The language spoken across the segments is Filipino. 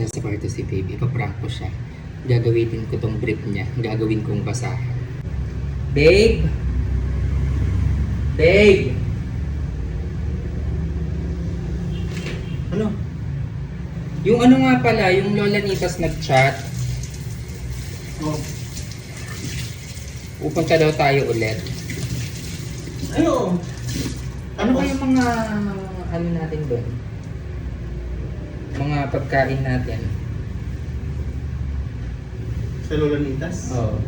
nasa kwarto si baby. Ipaprank ko siya. Gagawitin ko tong brief niya. Gagawin kong basahan. Babe! Babe! Ano? Yung ano nga pala, yung Lola Nitas nag-chat. Oh. Pupunta daw tayo ulit. Ayo. Ano kaya mga ano natin doon? Mga pagkain natin. Sa Lolanitas? Oo.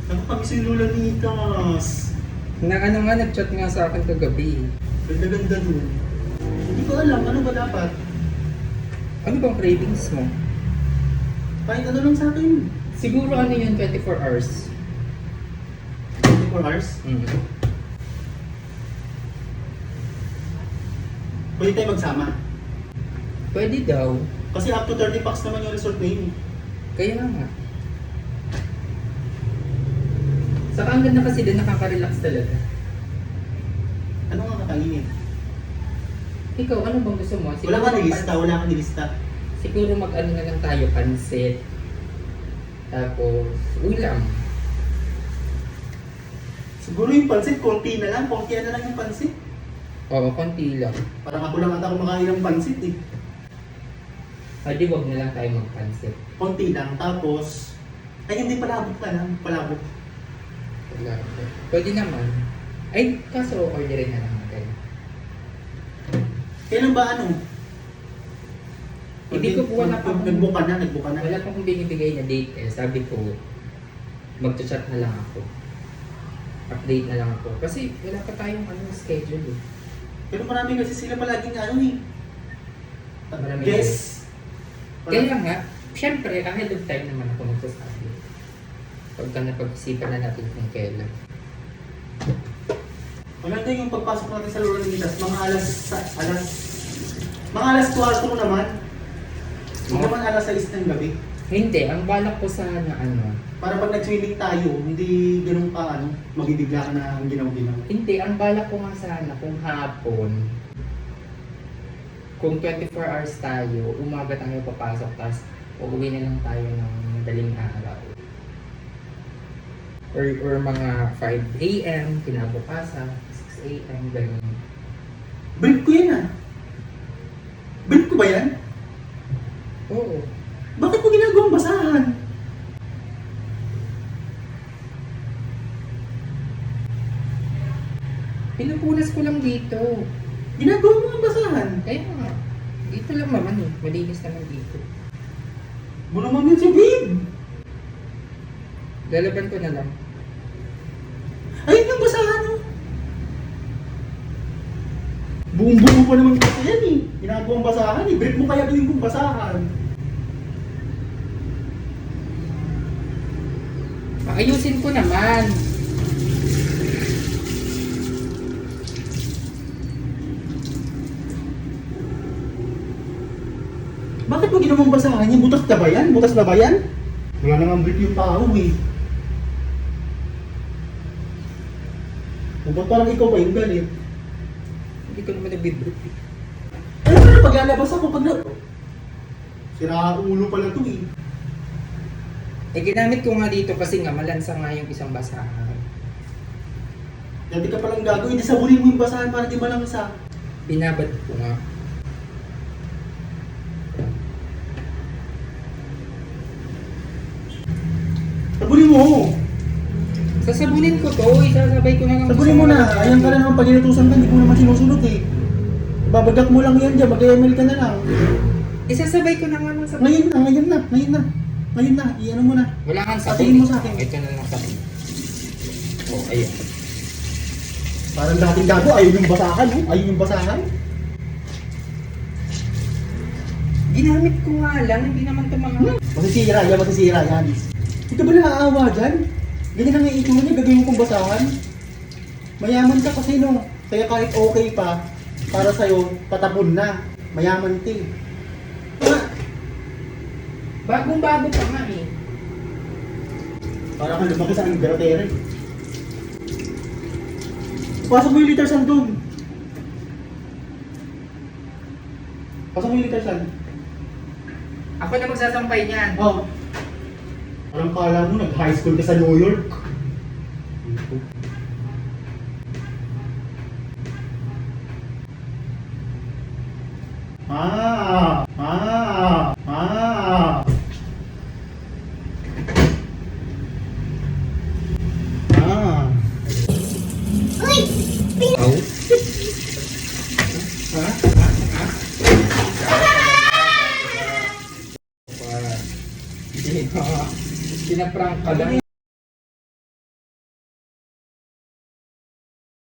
Ano kami si Lolanitas? Na ano nga, nag-chat nga sa akin kagabi. Ganda-ganda dun. Hindi ko alam, ano ba dapat? Ano bang cravings mo? Kahit ano lang sa akin. Siguro ano yun, 24 hours. 24 hours? Pwede tayo magsama. Pwede daw. Kasi up to 30 bucks naman yung resort name. Kaya nga. Saka ang ganda kasi din, nakaka-relax talaga. Ano nga kakainin? Ikaw, ano bang gusto mo? Wala ka nilista, wala ka nilista. Siguro mag-ano na lang tayo, pansit. Tapos, ulam. Siguro yung pansit, konti na lang. Konti na lang yung pansit. Oo, konti lang. Parang ako lang ata kumakain ng pansit eh. Pwede wag na lang tayo magpansit. Konti lang. Tapos, ay hindi, palabok na lang. Palabok. Wala. Pwede naman. Ay, kaso orderin na lang natin. Kailan ba ano? Hindi ko wala pa akong- Nagbuka na, nagbuka na. Wala pa akong binibigay na date eh. Sabi ko, magchat na lang ako. Update na lang ako. Kasi wala pa tayong ano, schedule eh. Pero marami kasi sila palaging ano eh. Marami Guess. Kaya nga, syempre, ahead of time naman ako magsasabi. Pagka napag-isipan na natin kung kailan. Maganda yung pagpasok natin sa Lolanitas, mga alas 4 naman. Hindi naman alas 6 ng gabi. Hindi, ang balak ko sana ano, Para pag nag-swimming tayo, hindi ganun ka ano, magibigla ka na ginaw-ginaw. hindi, ang balak ko nga sana kung hapon, kung 24 hours tayo, umaga tayo papasok, tapos uuwi na lang tayo ng madaling araw. Or mga 5 a.m., kinabukasan, 6 a.m., ganun. Brief ko yan ah. Brief ko ba yan? Oo. Bakit mo ginagawang basahan? Pinupunas ko lang dito. Ginagawa mo ang basahan. Kaya nga, dito lang naman eh. Malinis naman dito. Mo naman yun si Babe. Lalaban ko na lang. Ayun yung basahan oh. Buong-buo pa naman kasi yan eh. Ginagawang basahan eh. Brief mo kaya gawin kong basahan. Ayusin ko naman. Bakit mo ginawang basahan yan? Butas na ba yan? Butas na ba yan? Wala namang brief yung tao eh. Ba't parang ikaw pa yung galit? Hindi ko naman nabibrief eh. Ano ba na paglalabas ako pag na... Sira ulo pala to eh. Eh, ginamit ko nga dito kasi nga malansa nga yung isang basahan. Dati ka palang gagawin, hindi sabunin mo yung basahan para di malamsa. Binabad ko nga. Sabunin mo! Sasabunin ko to, isasabay ko na lang. Sabunin mo na! Ayan ka na naman pag inutusan ka, hindi ko naman sinusunod eh. Babagak mo lang yan dyan, mag-ML ka na lang. Isasabay ko na nga ng sabon. Ngayon na, ngayon na, ngayon na. Ngayon na, i-ano mo na. Wala kang sabon. Patingin mo sa akin. Ito na lang sabon. Oh, ayun. Parang dating gago, ayun yung basahan, oh. Ayun yung basahan. Ginamit ko nga lang, hindi naman ito mga... Masisira yan, masisira yan. Hindi ka ba naaawa dyan? Ganyan ang iitsura niya, gagawin mo kong basahan. Mayaman ka kasi no. Kaya kahit okay pa, para sa'yo, patapon na. Mayaman ka eh. Bagong-bago pa nga eh. Parang lumaki sa aking garotere. Pasok mo yung liter sand doon. Pasok mo yung liter sand. Ako na magsasampay niyan. Oh. Parang kala mo nag-high school ka sa New York. Ah! Ah! Ah! Ah! Oh? Ha? Ha? Ha? Hindi na. Pinaprank ka lang.